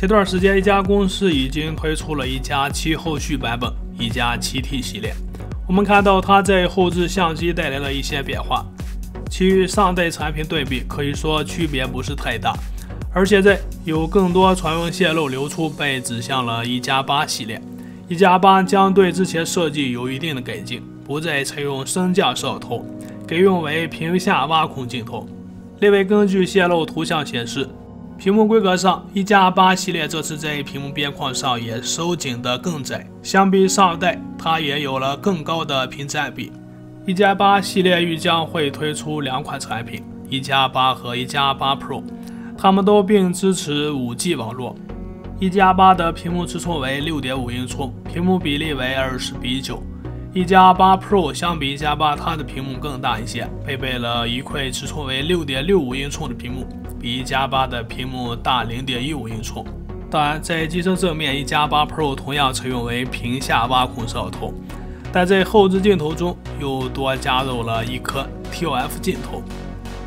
前段时间，一加公司已经推出了一加7后续版本一加7T 系列。我们看到它在后置相机带来了一些变化，其与上代产品对比，可以说区别不是太大。而现在有更多传闻泄露流出，被指向了一加8系列。一加8将对之前设计有一定的改进，不再采用升降摄像头，改用为屏下挖孔镜头。另外，根据泄露图像显示，屏幕规格上，一加8系列这次在屏幕边框上也收紧得更窄，相比上代，它也有了更高的屏占比。一加8系列预将会推出2款产品，一加8和一加8 Pro， 它们都并支持 5G 网络。一加8的屏幕尺寸为 6.5 英寸，屏幕比例为20:9。一加8 Pro 相比一加8，它的屏幕更大一些，配备了一块尺寸为 6.65 英寸的屏幕，比一加8的屏幕大 0.15 英寸。当然，在机身正面，一加8 Pro 同样采用为屏下挖孔摄像头，但在后置镜头中又多加入了一颗 ToF 镜头。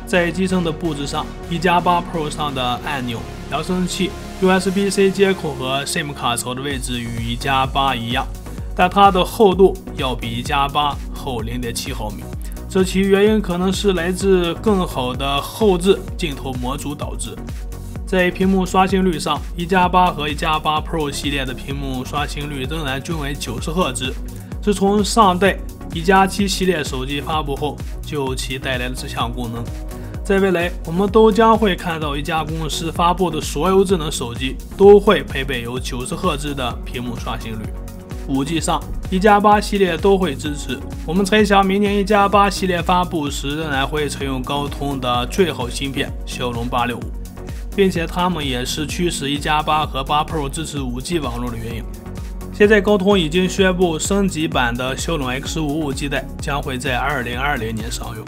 在机身的布置上，一加8 Pro 上的按钮、扬声器、USB-C 接口和 SIM 卡槽的位置与一加8一样，但它的厚度要比一加8厚 0.7 毫米，这其原因可能是来自更好的后置镜头模组导致。在屏幕刷新率上，一加8和一加8 Pro 系列的屏幕刷新率仍然均为90赫兹。自从上代一加7系列手机发布后，就有其带来的这项功能。在未来，我们都将会看到一加公司发布的所有智能手机都会配备有90赫兹的屏幕刷新率。5G 上，一加8系列都会支持。我们猜想，明年一加8系列发布时，仍然会采用高通的最好芯片骁龙865，并且它们也是驱使一加8和8 Pro 支持 5G 网络的原因。现在高通已经宣布，升级版的骁龙 X55基带将会在2020年上用。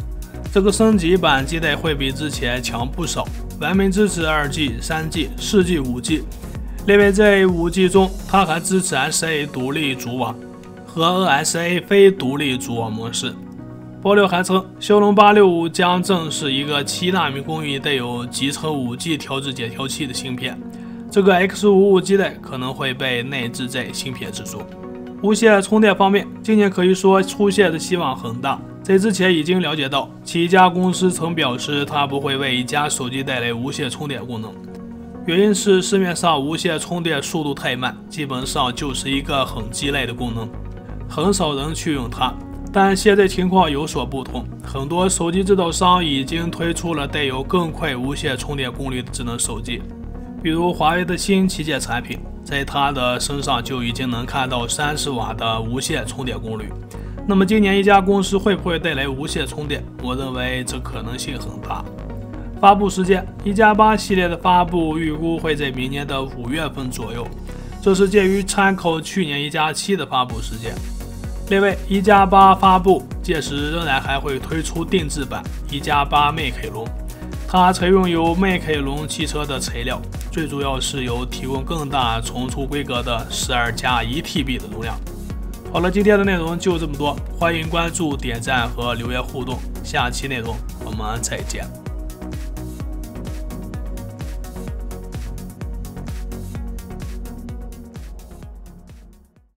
这个升级版基带会比之前强不少，完美支持 2G、3G、4G、5G。另外，在 5G 中，它还支持 SA 独立组网和 NSA 非独立组网模式。爆料还称，骁龙865将正是一个7纳米工艺带有集成 5G 调制解调器的芯片。这个 X55基带可能会被内置在芯片之中。无线充电方面，今年可以说出现的希望很大。在之前已经了解到，其一家公司曾表示，它不会为一家手机带来无线充电功能，原因是市面上无线充电速度太慢，基本上就是一个很鸡肋的功能，很少人去用它。但现在情况有所不同，很多手机制造商已经推出了带有更快无线充电功率的智能手机，比如华为的新旗舰产品，在它的身上就已经能看到30瓦的无线充电功率。那么今年一加公司会不会带来无线充电？我认为这可能性很大。发布时间，一加8系列的发布预估会在明年的5月份左右，这是介于参考去年一加7的发布时间。另外，一加8发布届时仍然还会推出定制版一加8迈凯龙，它采用有迈凯龙汽车的材料，最主要是有提供更大存储规格的12+1TB 的容量。好了，今天的内容就这么多，欢迎关注、点赞和留言互动，下期内容我们再见。